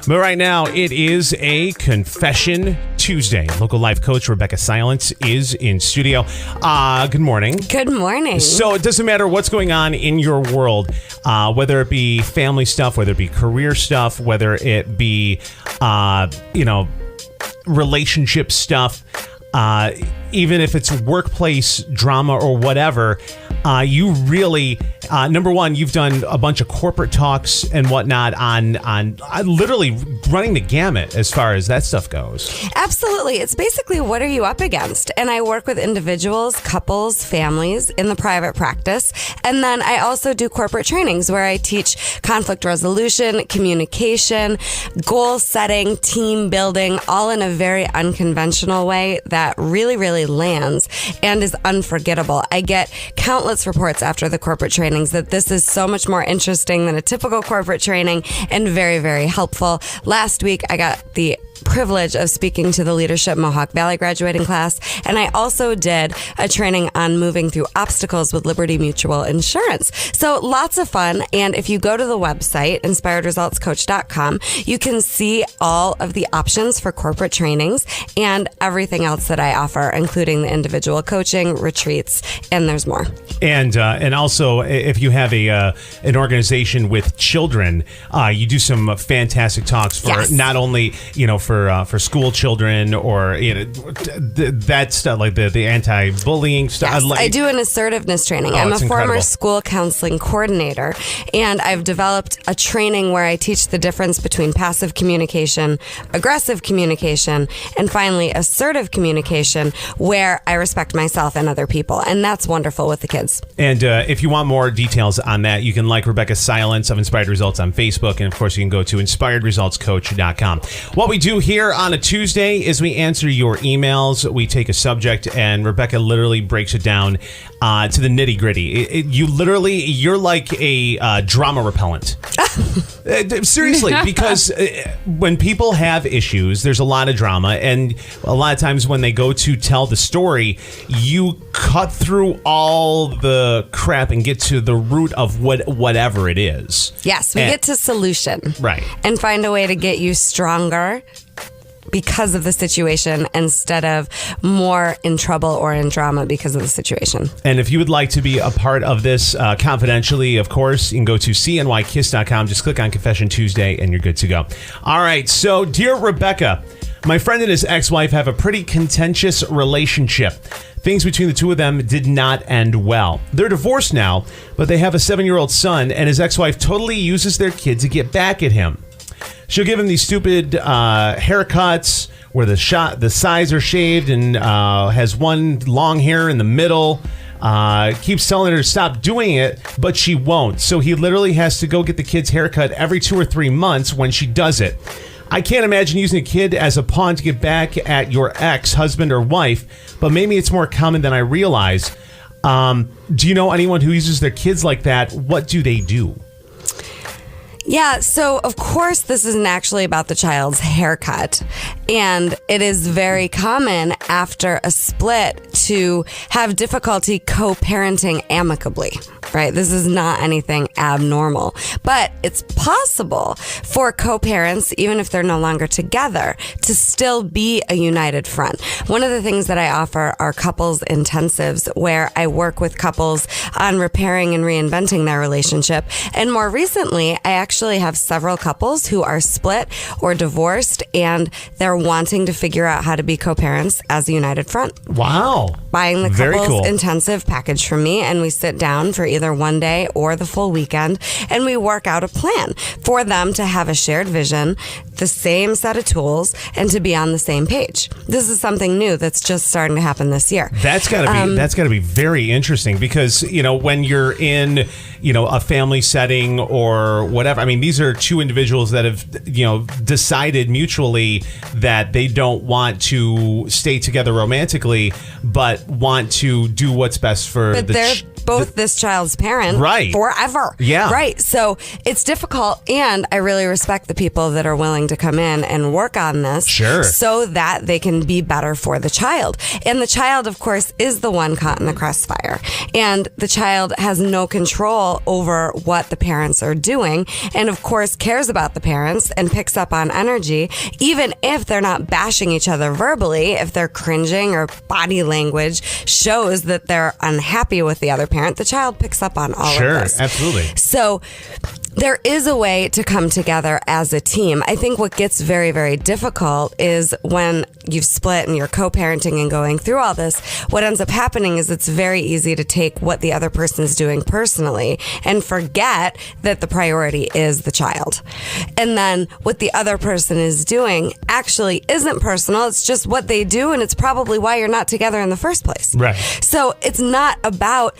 But right now, it is a Confession Tuesday. Local life coach Rebecca Silence is in studio. Good morning. Good morning. So it doesn't matter what's going on in your world, whether it be family stuff, whether it be career stuff, whether it be, relationship stuff, even if it's workplace drama or whatever, you really, number one, you've done a bunch of corporate talks and whatnot on literally running the gamut as far as that stuff goes. Absolutely. It's basically what are you up against? And I work with individuals, couples, families in the private practice. And then I also do corporate trainings where I teach conflict resolution, communication, goal setting, team building, all in a very unconventional way that really, really lands and is unforgettable. I get countless reports after the corporate trainings that this is so much more interesting than a typical corporate training and very, very helpful. Last week, I got the privilege of speaking to the Leadership Mohawk Valley graduating class, and I also did a training on moving through obstacles with Liberty Mutual Insurance. So lots of fun, and if you go to the website, inspiredresultscoach.com, you can see all of the options for corporate trainings and everything else that I offer, including the individual coaching, retreats, and there's more. And also, if you have an organization with children, you do some fantastic talks for not only for school children or that stuff like the anti-bullying stuff. Yes, I do an assertiveness training. I'm a former school counseling coordinator, and I've developed a training where I teach the difference between passive communication, aggressive communication, and finally assertive communication, where I respect myself and other people, and that's wonderful with the kids. And if you want more details on that, you can like Rebecca Silence of Inspired Results on Facebook, and of course you can go to inspiredresultscoach.com. What we do here on a Tuesday is we answer your emails. We take a subject, and Rebecca literally breaks it down to the nitty gritty. You're like a drama repellent. Seriously, because when people have issues, there's a lot of drama, and a lot of times when they go to tell the story, you cut through all the crap and get to the root of whatever it is. Yes, we get to solution. Right. And find a way to get you stronger because of the situation instead of more in trouble or in drama because of the situation. And if you would like to be a part of this confidentially, of course, you can go to cnykiss.com. Just click on Confession Tuesday and you're good to go. All right. So, dear Rebecca, my friend and his ex-wife have a pretty contentious relationship. Things between the two of them did not end well. They're divorced now, but they have a 7-year-old son, and his ex-wife totally uses their kid to get back at him. She'll give him these stupid haircuts where the sides are shaved and has one long hair in the middle. Keeps telling her to stop doing it, but she won't. So he literally has to go get the kid's haircut every 2 or 3 months when she does it. I can't imagine using a kid as a pawn to get back at your ex-husband or wife, but maybe it's more common than I realize. Do you know anyone who uses their kids like that? What do they do? Yeah, so of course this isn't actually about the child's haircut, and it is very common after a split to have difficulty co-parenting amicably, right? This is not anything abnormal, but it's possible for co-parents, even if they're no longer together, to still be a united front. One of the things that I offer are couples intensives where I work with couples on repairing and reinventing their relationship, and more recently, I actually have several couples who are split or divorced, and they're wanting to figure out how to be co-parents as a united front. Wow. Buying the couples intensive package from me, and we sit down for either one day or the full weekend, and we work out a plan for them to have a shared vision, the same set of tools, and to be on the same page. This is something new that's just starting to happen this year. That's got to be very interesting because, when you're in, a family setting or whatever, I mean, these are two individuals that have, decided mutually that they don't want to stay together romantically, but want to do what's best for both this child's parent Right. forever. Yeah. Right. So it's difficult, and I really respect the people that are willing to come in and work on this Sure. so that they can be better for the child. And the child, of course, is the one caught in the crossfire. And the child has no control over what the parents are doing, and of course cares about the parents and picks up on energy, even if they're not bashing each other verbally. If they're cringing or body language shows that they're unhappy with the other parent, the child picks up on all of this. Sure, absolutely. So there is a way to come together as a team. I think what gets very, very difficult is when you've split and you're co-parenting and going through all this, what ends up happening is it's very easy to take what the other person's doing personally and forget that the priority is the child. And then what the other person is doing actually isn't personal. It's just what they do, and it's probably why you're not together in the first place. Right. So it's not about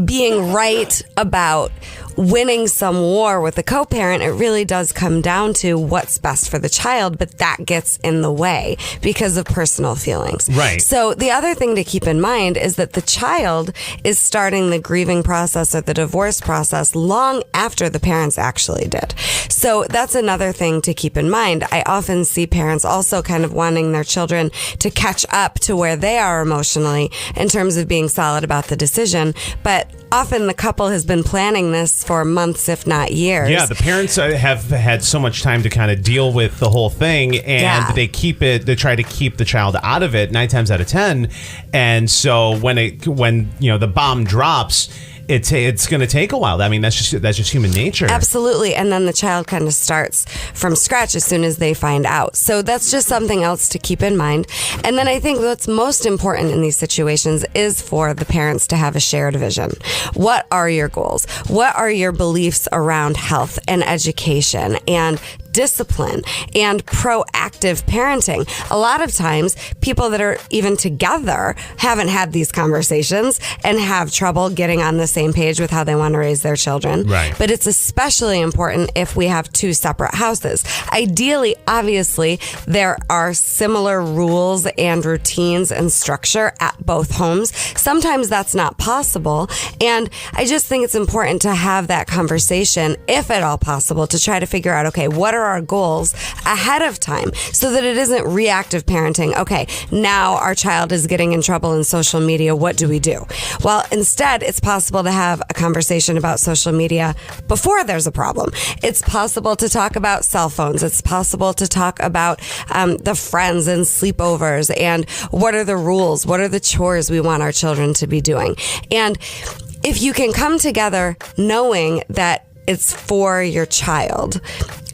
being right about winning some war with the co-parent. It really does come down to what's best for the child, but that gets in the way because of personal feelings. Right. So the other thing to keep in mind is that the child is starting the grieving process or the divorce process long after the parents actually did. So that's another thing to keep in mind. I often see parents also kind of wanting their children to catch up to where they are emotionally in terms of being solid about the decision, but often the couple has been planning this for months, if not years. Yeah, the parents have had so much time to kind of deal with the whole thing, and they try to keep the child out of it 9 times out of 10. And so when the bomb drops, it's going to take a while. I mean, that's just human nature. Absolutely. And then the child kind of starts from scratch as soon as they find out. So that's just something else to keep in mind. And then I think what's most important in these situations is for the parents to have a shared vision. What are your goals? What are your beliefs around health and education and discipline and proactive parenting? A lot of times, people that are even together haven't had these conversations and have trouble getting on the same page with how they want to raise their children. Right. But it's especially important if we have 2 separate houses. Ideally, obviously, there are similar rules and routines and structure at both homes. Sometimes that's not possible. And I just think it's important to have that conversation, if at all possible, to try to figure out, okay, what are our goals ahead of time so that it isn't reactive parenting. Okay, now our child is getting in trouble in social media. What do we do? Well, instead, it's possible to have a conversation about social media before there's a problem. It's possible to talk about cell phones. It's possible to talk about the friends and sleepovers and what are the rules? What are the chores we want our children to be doing? And if you can come together knowing that it's for your child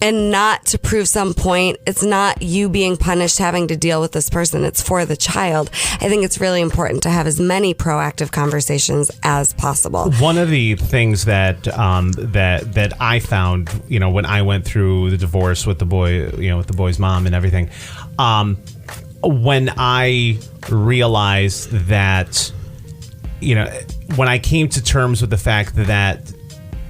and not to prove some point, it's not you being punished having to deal with this person, it's for the child. I think it's really important to have as many proactive conversations as possible. One of the things that that I found, when I went through the divorce with the boy, with the boy's mom and everything, when I realized that, when I came to terms with the fact that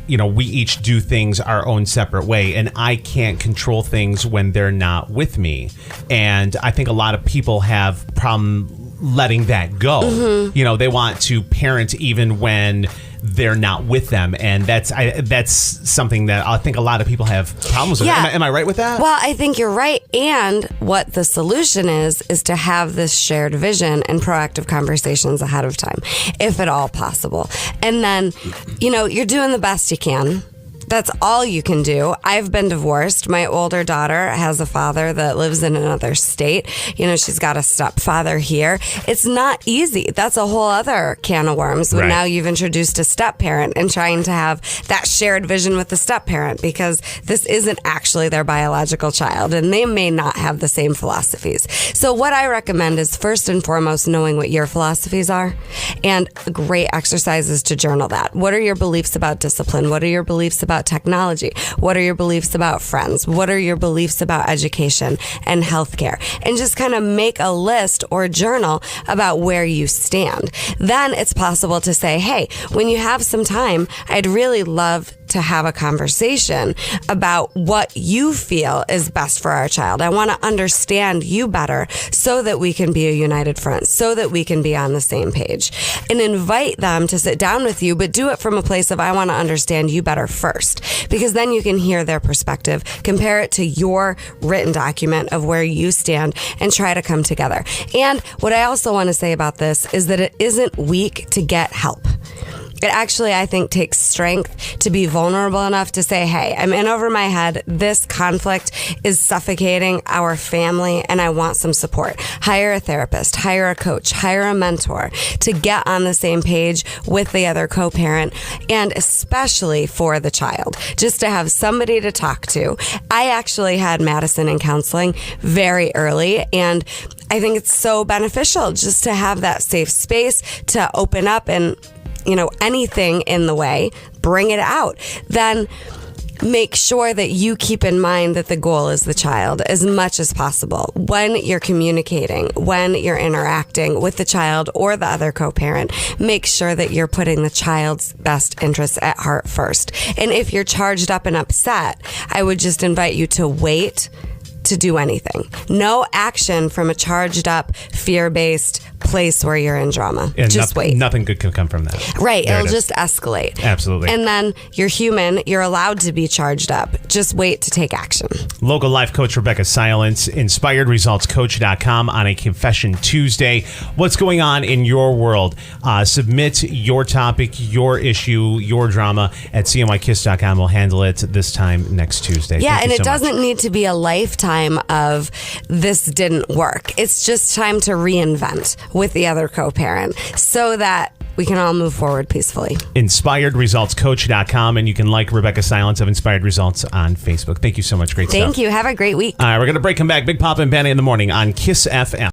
we each do things our own separate way, and I can't control things when they're not with me. And I think a lot of people have problem letting that go. Mm-hmm. They want to parent even when they're not with them, and that's something that I think a lot of people have problems with. Yeah. Am I right with that? Well, I think you're right. And what the solution is to have this shared vision and proactive conversations ahead of time, if at all possible. And then, you're doing the best you can. That's all you can do. I've been divorced. My older daughter has a father that lives in another state. She's got a stepfather here. It's not easy. That's a whole other can of worms when Right. now you've introduced a step parent and trying to have that shared vision with the step parent, because this isn't actually their biological child and they may not have the same philosophies. So what I recommend is first and foremost knowing what your philosophies are, and a great exercise is to journal that. What are your beliefs about discipline? What are your beliefs about about technology? What are your beliefs about friends? What are your beliefs about education and healthcare? And just kind of make a list or journal about where you stand. Then it's possible to say, hey, when you have some time, I'd really love to have a conversation about what you feel is best for our child. I want to understand you better so that we can be a united front, so that we can be on the same page. And invite them to sit down with you, but do it from a place of, I want to understand you better first, because then you can hear their perspective, compare it to your written document of where you stand, and try to come together. And what I also want to say about this is that it isn't weak to get help. It actually, I think, takes strength to be vulnerable enough to say, hey, I'm in over my head. This conflict is suffocating our family and I want some support. Hire a therapist, hire a coach, hire a mentor to get on the same page with the other co-parent, and especially for the child, just to have somebody to talk to. I actually had Madison in counseling very early, and I think it's so beneficial just to have that safe space to open up and, anything in the way, bring it out. Then make sure that you keep in mind that the goal is the child as much as possible. When you're communicating, when you're interacting with the child or the other co-parent, make sure that you're putting the child's best interests at heart first. And if you're charged up and upset, I would just invite you to wait to do anything. No action from a charged up, fear-based place where you're in drama. And just wait. Nothing good can come from that. Right. It'll just escalate. Absolutely. And then you're human. You're allowed to be charged up. Just wait to take action. Local life coach Rebecca Silence, InspiredResultsCoach.com on a Confession Tuesday. What's going on in your world? Submit your topic, your issue, your drama at CNYKiss.com. We'll handle it this time next Tuesday. Yeah, Thank and you it so doesn't much. need to be a lifetime of this didn't work. It's just time to reinvent with the other co-parent so that we can all move forward peacefully. InspiredResultsCoach.com, and you can like Rebecca Silence of Inspired Results on Facebook. Thank you so much. Great stuff. Thank you. Have a great week. All right, we're going to break. Come back. Big Papa and Benny in the morning on Kiss FM.